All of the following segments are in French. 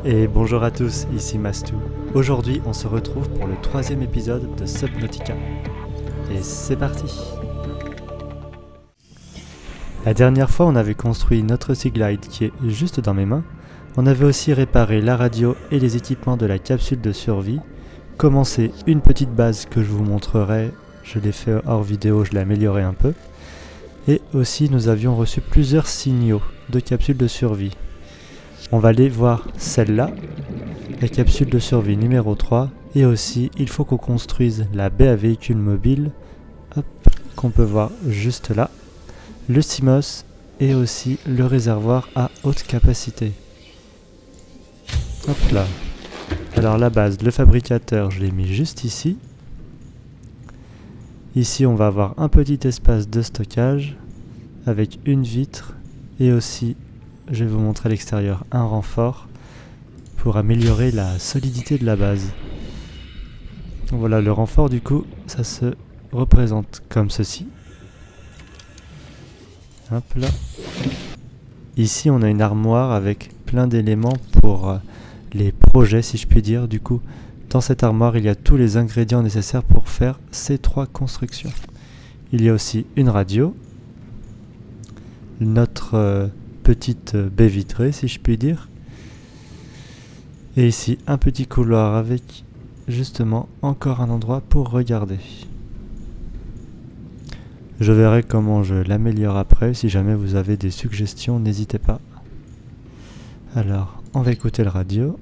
Et bonjour à tous, ici Mastou. Aujourd'hui, on se retrouve pour le 3e épisode de Subnautica. Et c'est parti! La dernière fois, on avait construit notre Sea Glide qui est juste dans mes mains. On avait aussi réparé la radio et les équipements de la capsule de survie. Commencé une petite base que je vous montrerai. Je l'ai fait hors vidéo, je l'ai amélioré un peu. Et aussi, nous avions reçu plusieurs signaux de capsules de survie. On va aller voir celle-là, la capsule de survie numéro 3, et aussi il faut qu'on construise la baie à véhicules mobiles, qu'on peut voir juste là, le CMOS et aussi le réservoir à haute capacité. Hop là. Alors la base, le fabricateur, je l'ai mis juste ici. Ici on va avoir un petit espace de stockage avec une vitre et aussi je vais vous montrer à l'extérieur un renfort pour améliorer la solidité de la base. Voilà, le renfort du coup, ça se représente comme ceci. Hop là. Ici on a une armoire avec plein d'éléments pour les projets si je puis dire. Du coup, dans cette armoire il y a tous les ingrédients nécessaires pour faire ces 3 constructions. Il y a aussi une radio, notre petite baie vitrée si je puis dire, et ici un petit couloir avec justement encore un endroit pour regarder. Je verrai comment je l'améliore après. Si jamais vous avez des suggestions, n'hésitez pas. Alors, on va écouter le radio.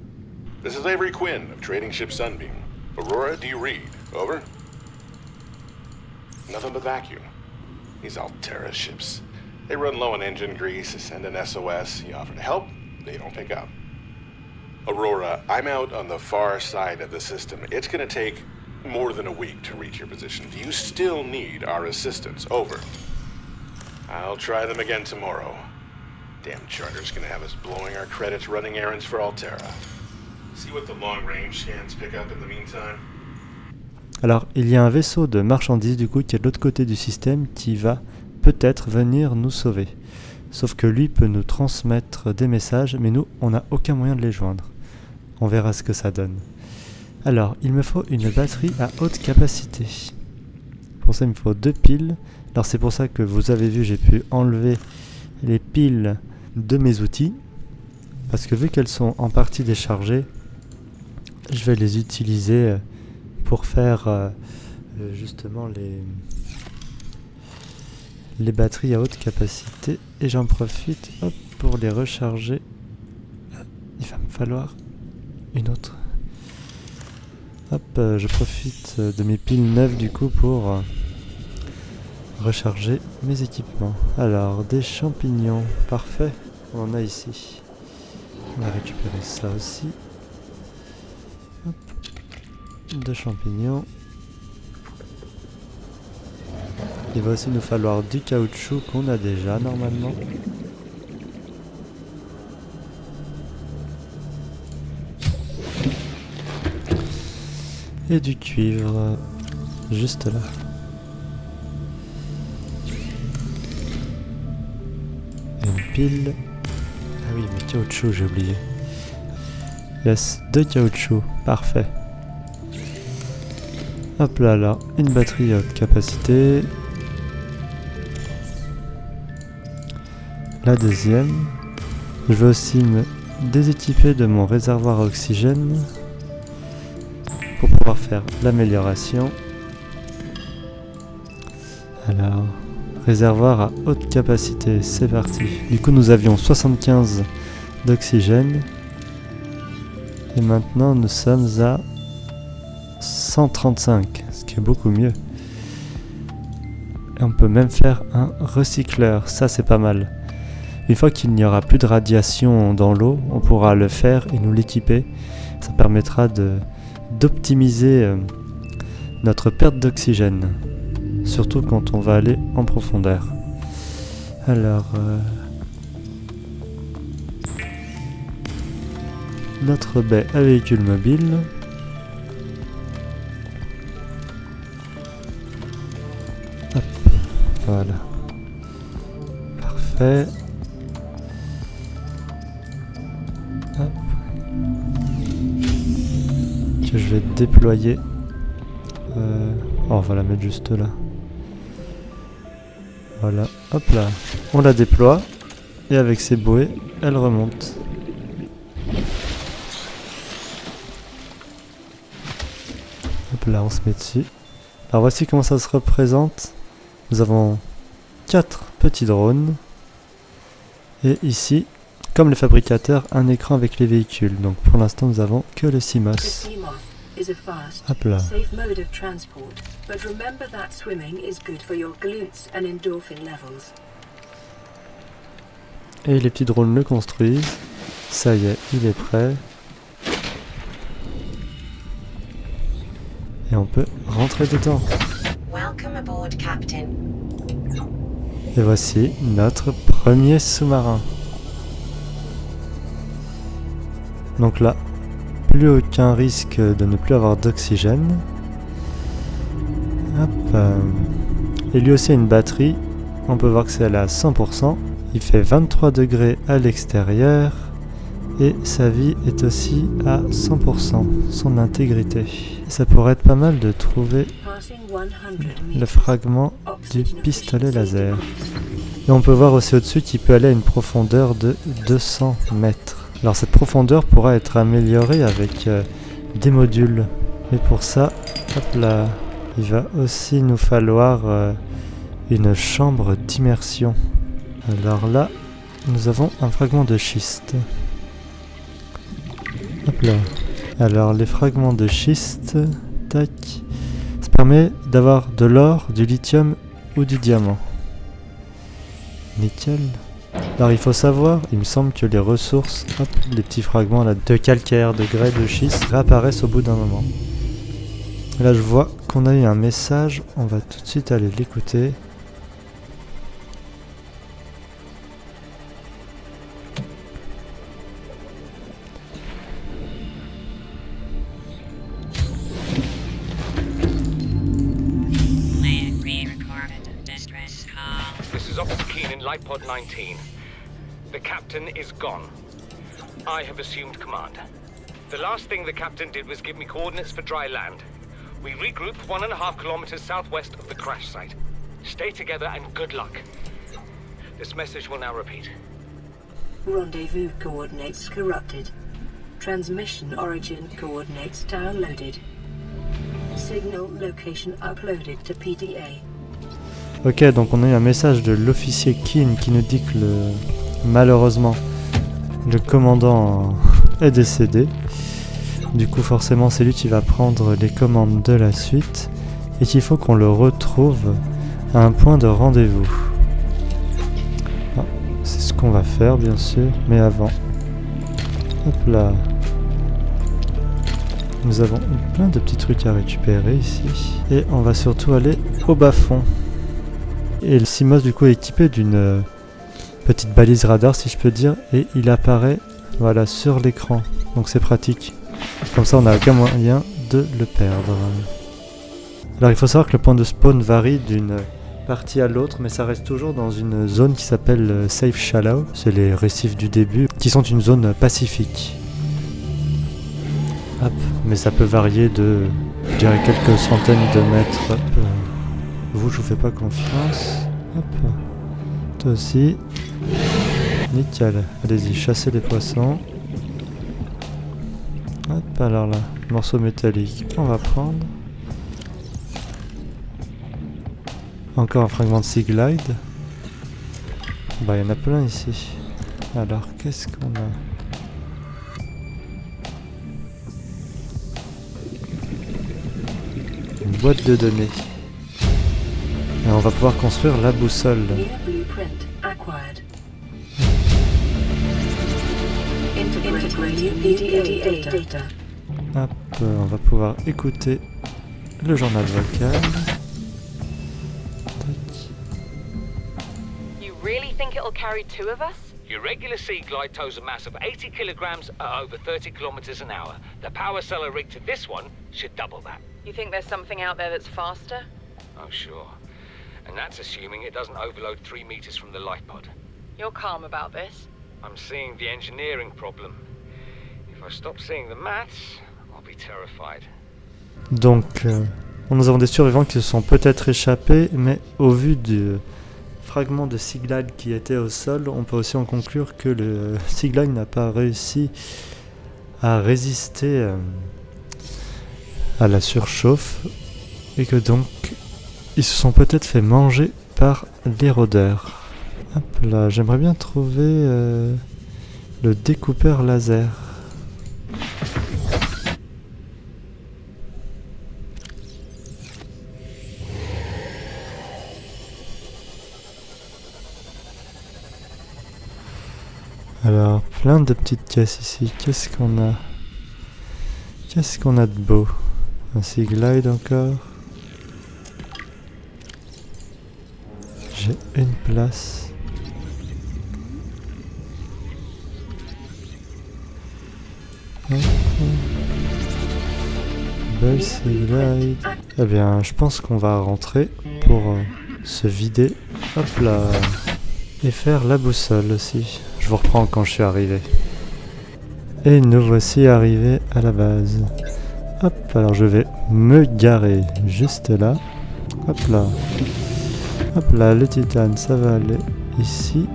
This is Avery Quinn of Trading Ship Sunbeam. Aurora, do you read? Over? Nothing but vacuum. These Altera ships. They run low on engine grease, send an SOS, you offer to help, they don't pick up. Aurora, I'm out on the far side of the system. It's gonna take more than a week to reach your position. Do you still need our assistance? Over. I'll try them again tomorrow. Damn charter's gonna have us blowing our credits running errands for Altera. See what the long-range scans pick up in the meantime. Alors, il y a un vaisseau de marchandises du coup qui est de l'autre côté du système qui va peut-être venir nous sauver. Sauf que lui peut nous transmettre des messages, mais nous, on n'a aucun moyen de les joindre. On verra ce que ça donne. Alors, il me faut une batterie à haute capacité. Pour ça, il me faut 2 piles. Alors, c'est pour ça que vous avez vu, j'ai pu enlever les piles de mes outils. Parce que vu qu'elles sont en partie déchargées, je vais les utiliser pour faire justement les batteries à haute capacité. Et j'en profite pour les recharger. Il va me falloir une autre. Je profite de mes piles neuves du coup pour recharger mes équipements. Alors, des champignons, parfait, on en a ici. On va récupérer ça aussi. 2 champignons. Il va aussi nous falloir du caoutchouc qu'on a déjà normalement. Et du cuivre, juste là. Une pile. Ah oui, mais caoutchouc, j'ai oublié. Yes, 2 caoutchouc, parfait. Hop là, là, une batterie à haute capacité. La deuxième. Je vais aussi me déséquiper de mon réservoir à oxygène pour pouvoir faire l'amélioration. Alors, réservoir à haute capacité, c'est parti. Du coup, nous avions 75 d'oxygène. Et maintenant, nous sommes à 135, ce qui est beaucoup mieux. Et on peut même faire un recycleur, ça c'est pas mal. Une fois qu'il n'y aura plus de radiation dans l'eau, on pourra le faire et nous l'équiper. Ça permettra d'optimiser notre perte d'oxygène, surtout quand on va aller en profondeur. Alors, notre baie à véhicule mobile. Hop, voilà. Parfait. Hop. que je vais déployer. On va la mettre juste là. Voilà, hop là. On la déploie. Et avec ses bouées, elle remonte. Hop là, on se met dessus. Alors voici comment ça se représente. Nous avons 4 petits drones. Et ici, comme le fabricateur, un écran avec les véhicules. Donc pour l'instant, nous avons que le CMOS. Hop là. Et les petits drones le construisent. Ça y est, il est prêt. Et on peut rentrer dedans. Welcome aboard, Captain. Et voici notre premier sous-marin. Donc là, plus aucun risque de ne plus avoir d'oxygène. Hop. Et lui aussi a une batterie. On peut voir que c'est à 100%. Il fait 23 degrés à l'extérieur. Et sa vie est aussi à 100%, son intégrité. Ça pourrait être pas mal de trouver le fragment du pistolet laser. Et on peut voir aussi au-dessus qu'il peut aller à une profondeur de 200 mètres. Alors cette profondeur pourra être améliorée avec des modules. Mais pour ça, hop là, il va aussi nous falloir une chambre d'immersion. Alors là, nous avons un fragment de schiste. Hop là. Alors les fragments de schiste, tac, ça permet d'avoir de l'or, du lithium ou du diamant. Nickel. Alors il faut savoir, il me semble que les ressources, hop, les petits fragments là, de calcaire, de grès, de schiste réapparaissent au bout d'un moment. Là je vois qu'on a eu un message, on va tout de suite aller l'écouter. Pod 19. The captain is gone. I have assumed command. The last thing the captain did was give me coordinates for dry land. We regroup 1.5 kilometers southwest of the crash site. Stay together and good luck. This message will now repeat. Rendezvous coordinates corrupted. Transmission origin coordinates downloaded. Signal location uploaded to PDA. Ok, donc on a eu un message de l'officier Keane qui nous dit que malheureusement le commandant est décédé. Du coup forcément c'est lui qui va prendre les commandes de la suite et qu'il faut qu'on le retrouve à un point de rendez-vous. Ah, c'est ce qu'on va faire bien sûr, mais avant. Hop là. Nous avons plein de petits trucs à récupérer ici. Et on va surtout aller au bas-fond. Et le CMOS du coup est équipé d'une petite balise radar si je peux dire et il apparaît voilà sur l'écran donc c'est pratique, comme ça on n'a aucun moyen de le perdre. Alors il faut savoir que le point de spawn varie d'une partie à l'autre mais ça reste toujours dans une zone qui s'appelle Safe Shallow, c'est les récifs du début qui sont une zone pacifique. Hop, mais ça peut varier de je dirais quelques centaines de mètres. Hop. Vous, je vous fais pas confiance. Hop. Toi aussi. Nickel. Allez-y, chassez les poissons. Hop, alors là, morceau métallique, on va prendre. Encore un fragment de Sea Glide. Bah, il y en a plein ici. Alors, qu'est-ce qu'on a? Une boîte de données. Et on va pouvoir construire la boussole. Hop, on va pouvoir écouter le journal vocal. You really think it'll carry two of us? Your regular Sea Glide tows a mass of 80 kilograms at over 30 kilometers an hour. The power cellar rig to this one should double that. You think there's something out there that's faster? Oh, sure. And that's assuming it doesn't overload 3 meters from the life pod. You're calm about this? I'm seeing the engineering problem. If I stop seeing the maths, I'll be terrified. Donc, nous avons des survivants qui se sont peut-être échappés, mais au vu du fragment de Sea Glide qui était au sol, on peut aussi en conclure que le Sea Glide n'a pas réussi à résister à la surchauffe, et que donc ils se sont peut-être fait manger par les rôdeurs. Hop là, j'aimerais bien trouver le découpeur laser. Alors, plein de petites caisses ici. Qu'est-ce qu'on a? Qu'est-ce qu'on a de beau? Un Sea Glide encore. J'ai une place. Belle Sea Glide. Eh bien, je pense qu'on va rentrer pour se vider. Hop là. Et faire la boussole aussi. Je vous reprends quand je suis arrivé. Et nous voici arrivés à la base. Hop, alors je vais me garer juste là. Hop là. Hop là, le titane, ça va aller ici.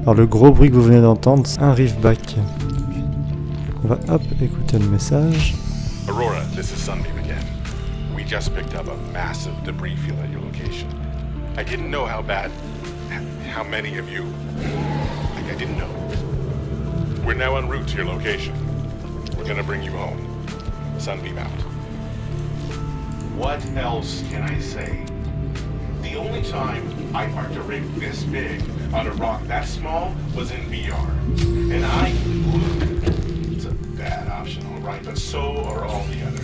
Alors le gros bruit que vous venez d'entendre, c'est un riftback. On va hop, écouter le message. Aurora, this is Sunbeam again. We just picked up a massive debris field at your location. I didn't know how bad, how many of you, I didn't know. We're now en route to your location. We're gonna bring you home. Sunbeam out. What else can I say? The only time I parked a rig this big on a rock that small was in VR. And it's a bad option, alright, but so are all the others.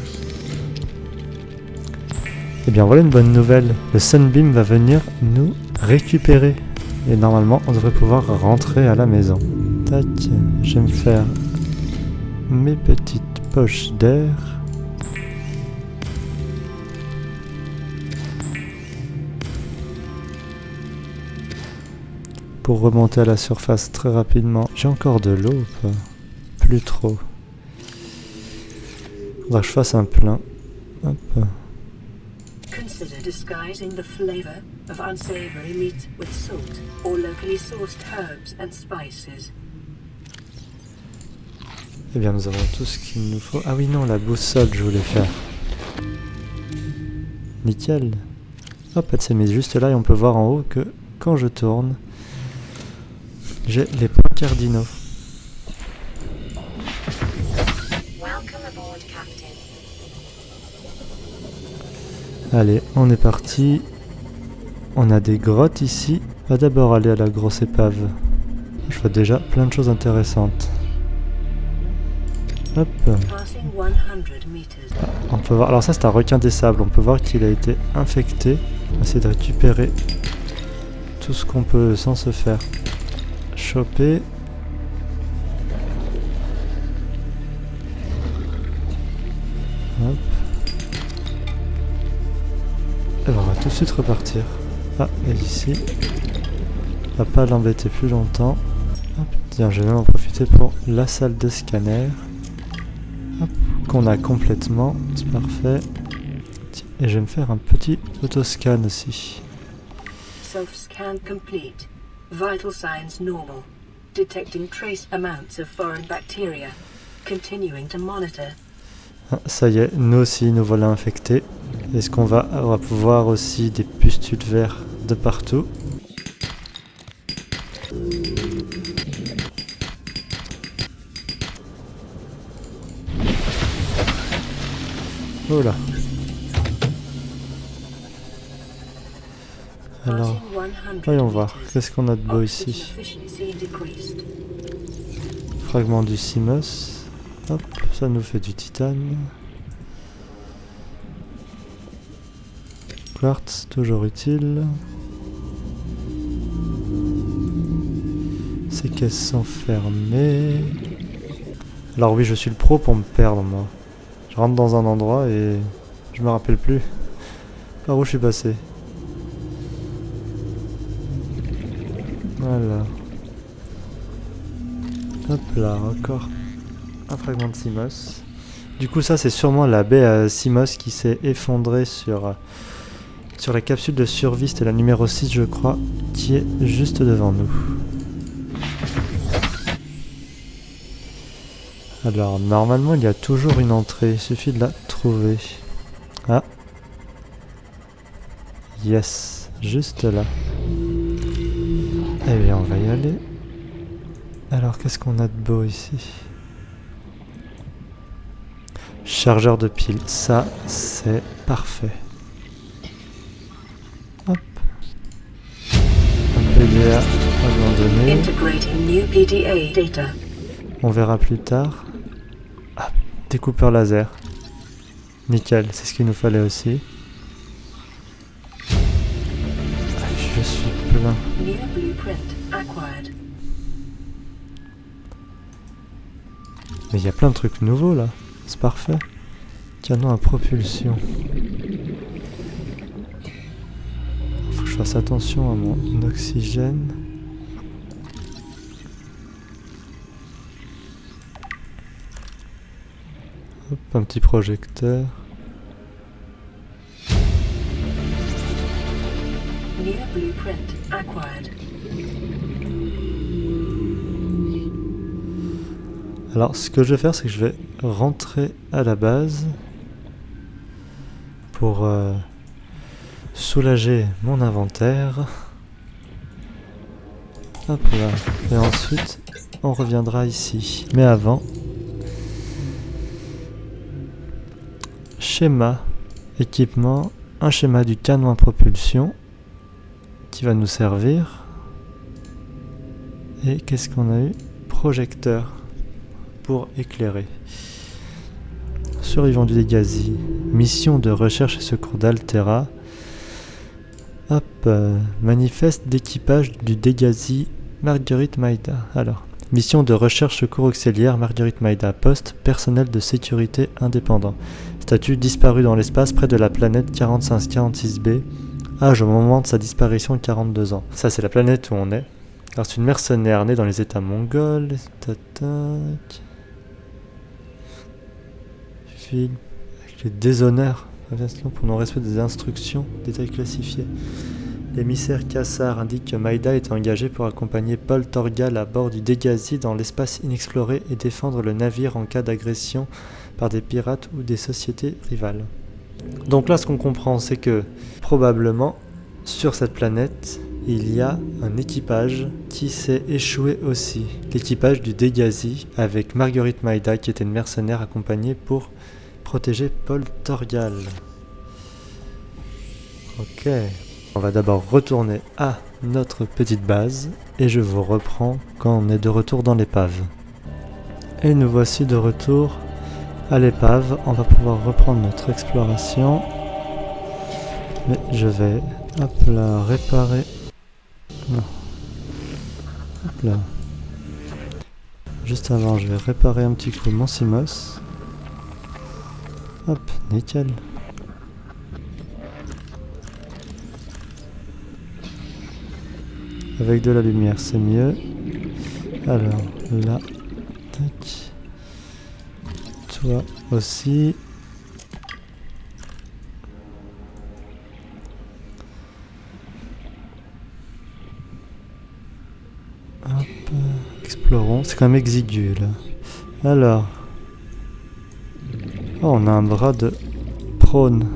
Eh bien voilà une bonne nouvelle. Le Sunbeam va venir nous récupérer. Et normalement on devrait pouvoir rentrer à la maison. Tac, je vais me faire mes petites poches d'air. Pour remonter à la surface très rapidement. J'ai encore de l'eau ou pas? Plus trop. Faudra que je fasse un plein. Hop. Consider disguising the flavor of unsavory meat with salt or locally sourced herbs and spices. Eh bien nous avons tout ce qu'il nous faut. Ah oui non, la boussole je voulais faire. Nickel. Hop, elle s'est mise juste là et on peut voir en haut que quand je tourne, j'ai les points cardinaux. Allez, on est parti. On a des grottes ici. On va d'abord aller à la grosse épave. Je vois déjà plein de choses intéressantes. Hop. On peut voir. Alors ça c'est un requin des sables. On peut voir qu'il a été infecté. On va essayer de récupérer tout ce qu'on peut sans se faire choper. Hop. Et ben on va tout de suite repartir. Ah, et ici. On va pas l'embêter plus longtemps. Hop. Tiens, je vais même en profiter pour la salle de scanner. Hop. Qu'on a complètement. C'est parfait. Et je vais me faire un petit autoscan aussi. Self-scan complete. Vital signs normal. Detecting trace amounts of foreign bacteria. Continuing to monitor. Ah, ça y est, nous aussi, nous voilà infectés. Est-ce qu'on va pouvoir aussi des pustules verts de partout? Oh là. Alors, voyons voir, qu'est-ce qu'on a de beau ici? Fragment du CMOS. Hop, ça nous fait du titane. Quartz, toujours utile. Ces caisses sont fermées. Alors oui, je suis le pro pour me perdre, moi. Je rentre dans un endroit et je me rappelle plus par où je suis passé. Voilà. Hop là, encore un fragment de CMOS. Du coup ça c'est sûrement la baie CMOS qui s'est effondrée sur la capsule de survie, c'était la numéro 6 je crois, qui est juste devant nous. Alors normalement il y a toujours une entrée, il suffit de la trouver. Ah. Yes, juste là. Eh bien on va y aller. Alors qu'est-ce qu'on a de beau ici? Chargeur de piles, ça c'est parfait. Hop. Un PDA abandonné. Integrating new PDA data. On verra plus tard. Ah, découpeur laser. Nickel, c'est ce qu'il nous fallait aussi. Ah, je suis plein. New blueprint acquired. Mais il y a plein de trucs nouveaux là. C'est parfait. Canon à propulsion. Faut que je fasse attention à mon oxygène. Hop, un petit projecteur. New blueprint acquired. Alors, ce que je vais faire, c'est que je vais rentrer à la base pour soulager mon inventaire. Hop là. Et ensuite, on reviendra ici. Mais avant, schéma, équipement, un schéma du canon à propulsion qui va nous servir. Et qu'est-ce qu'on a eu? Projecteur pour éclairer. Survivant du Degasi. Mission de recherche et secours d'Altera. Hop, manifeste d'équipage du Degasi Marguerite Maïda. Alors, mission de recherche secours auxiliaire Marguerite Maïda. Poste personnel de sécurité indépendant. Statut disparu dans l'espace près de la planète 4546b. Âge au moment de sa disparition 42 ans. Ça c'est la planète où on est. Alors c'est une mercenaire née dans les états mongols. Tac. Film avec les déshonneurs pour non-respect des instructions, détails classifiés. L'émissaire Kassar indique que Maïda est engagé pour accompagner Paul Torgal à bord du Degasi dans l'espace inexploré et défendre le navire en cas d'agression par des pirates ou des sociétés rivales. Donc là ce qu'on comprend c'est que probablement sur cette planète il y a un équipage qui s'est échoué aussi. L'équipage du Degasi avec Marguerite Maïda qui était une mercenaire accompagnée pour protéger Paul Torgal. Ok, on va d'abord retourner à notre petite base et je vous reprends quand on est de retour dans l'épave. Et nous voici de retour à l'épave, on va pouvoir reprendre notre exploration. Mais je vais, hop là, réparer. Non. Hop là. Juste avant, je vais réparer un petit coup mon CMOS. Hop, nickel. Avec de la lumière, c'est mieux. Alors, là, tac. Toi aussi. Hop, explorons. C'est quand même exigu là. Alors. Oh, on a un bras de prône.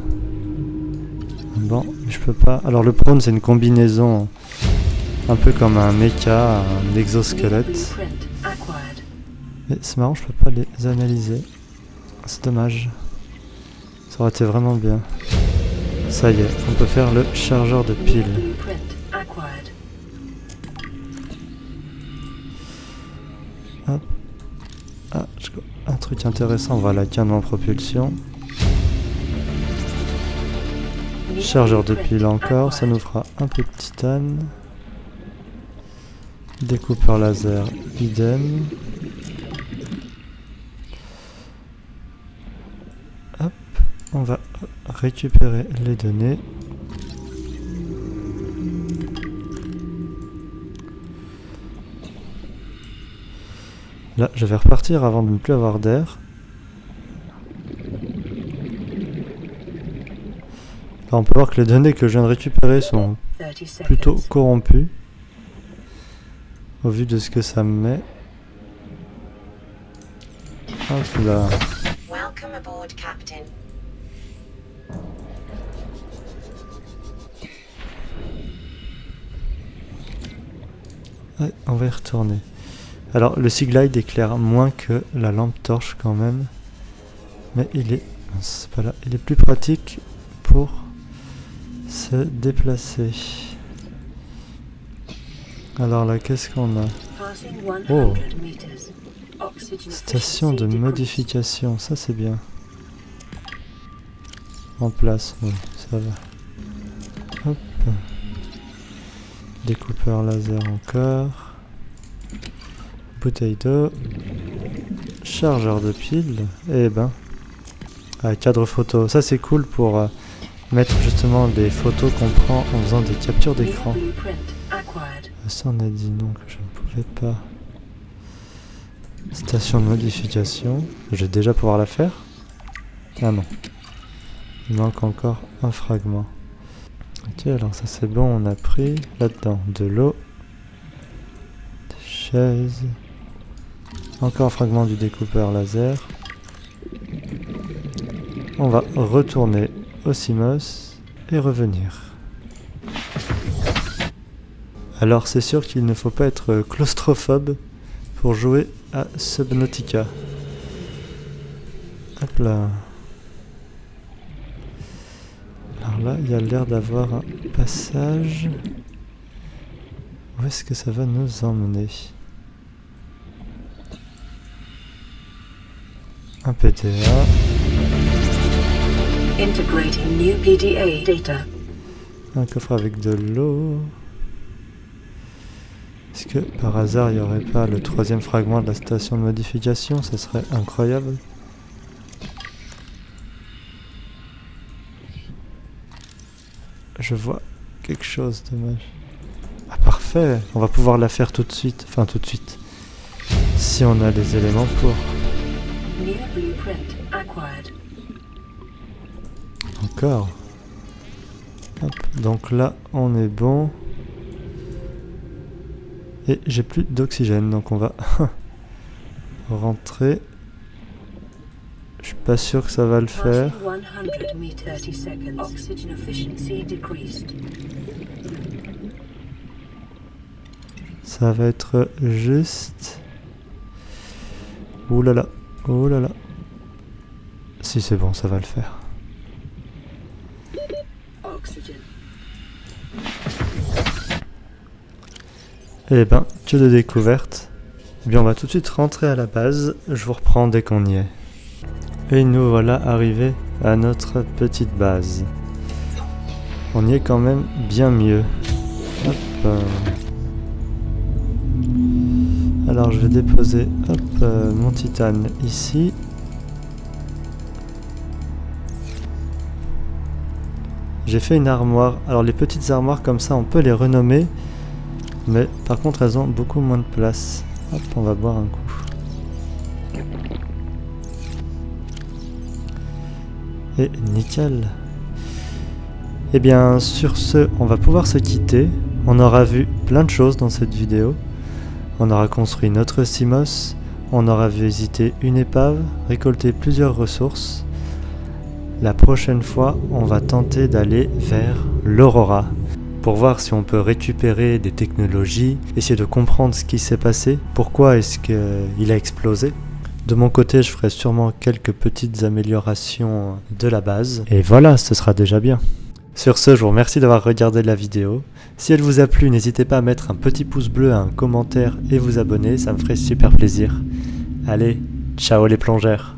Bon, je peux pas. Alors le prône c'est une combinaison un peu comme un mecha, un exosquelette. Mais c'est marrant, je peux pas les analyser. C'est dommage. Ça aurait été vraiment bien. Ça y est, on peut faire le chargeur de piles. Hop. Ah, un truc intéressant, voilà, canon en propulsion. Chargeur de piles encore, ça nous fera un peu de titane. Découpeur laser, idem. Hop, on va récupérer les données. Là, je vais repartir avant de ne plus avoir d'air. Là, on peut voir que les données que je viens de récupérer sont 30 plutôt seconds. corrompues. Au vu de ce que ça me met. Hop là. Welcome aboard, Captain. Ouais, on va y retourner. Alors, le Seaglide éclaire moins que la lampe torche quand même. Mais il est... c'est pas là. Il est plus pratique pour se déplacer. Alors là, qu'est-ce qu'on a? Passing Oh. 100 meters. Oxygen Station de efficiency decreased. modification, ça c'est bien. En place, oui, ça va. Hop. Découpeur laser encore. Bouteille d'eau. Chargeur de piles. Et ben. Ah, cadre photo. Ça c'est cool pour mettre justement des photos qu'on prend en faisant des captures New d'écran. blueprint acquired. Ça on a dit non que je ne pouvais pas. Station de modification. Je vais déjà pouvoir la faire. Ah non. Il manque encore un fragment. Ok, alors ça c'est bon, on a pris là-dedans de l'eau, des chaises, encore un fragment du découpeur laser. On va retourner au CMOS et revenir. Alors c'est sûr qu'il ne faut pas être claustrophobe pour jouer à Subnautica. Hop là. Alors là, il y a l'air d'avoir un passage. Où est-ce que ça va nous emmener? Un PDA. Integrating new PDA data. Un coffre avec de l'eau. Est-ce que par hasard il n'y aurait pas le troisième fragment de la station de modification? Ça serait incroyable. Je vois quelque chose, dommage. Ah parfait, on va pouvoir la faire tout de suite. Enfin tout de suite. Si on a les éléments pour. New blueprint acquired. Encore. Hop, donc là on est bon. Et j'ai plus d'oxygène, donc on va rentrer. Je suis pas sûr que ça va le faire. Passing 100 meters. 30 seconds. Oxygen efficiency decreased. Ça va être juste. Ouh là là, oh là là. Si c'est bon, ça va le faire. Oxygen. Eh ben, que de découverte. Eh bien, on va tout de suite rentrer à la base. Je vous reprends dès qu'on y est. Et nous voilà arrivés à notre petite base. On y est quand même bien mieux. Hop. Alors je vais déposer mon titane ici. J'ai fait une armoire. Alors les petites armoires comme ça on peut les renommer. Mais par contre elles ont beaucoup moins de place. Hop, on va boire un coup. Et nickel. Et bien sur ce, on va pouvoir se quitter. On aura vu plein de choses dans cette vidéo. On aura construit notre CMOS. On aura visité une épave, récolté plusieurs ressources. La prochaine fois, on va tenter d'aller vers l'Aurora pour voir si on peut récupérer des technologies, essayer de comprendre ce qui s'est passé, pourquoi est-ce qu'il a explosé. De mon côté, je ferai sûrement quelques petites améliorations de la base. Et voilà, ce sera déjà bien. Sur ce, je vous remercie d'avoir regardé la vidéo. Si elle vous a plu, n'hésitez pas à mettre un petit pouce bleu, un commentaire et vous abonner, ça me ferait super plaisir. Allez, ciao les plongeurs!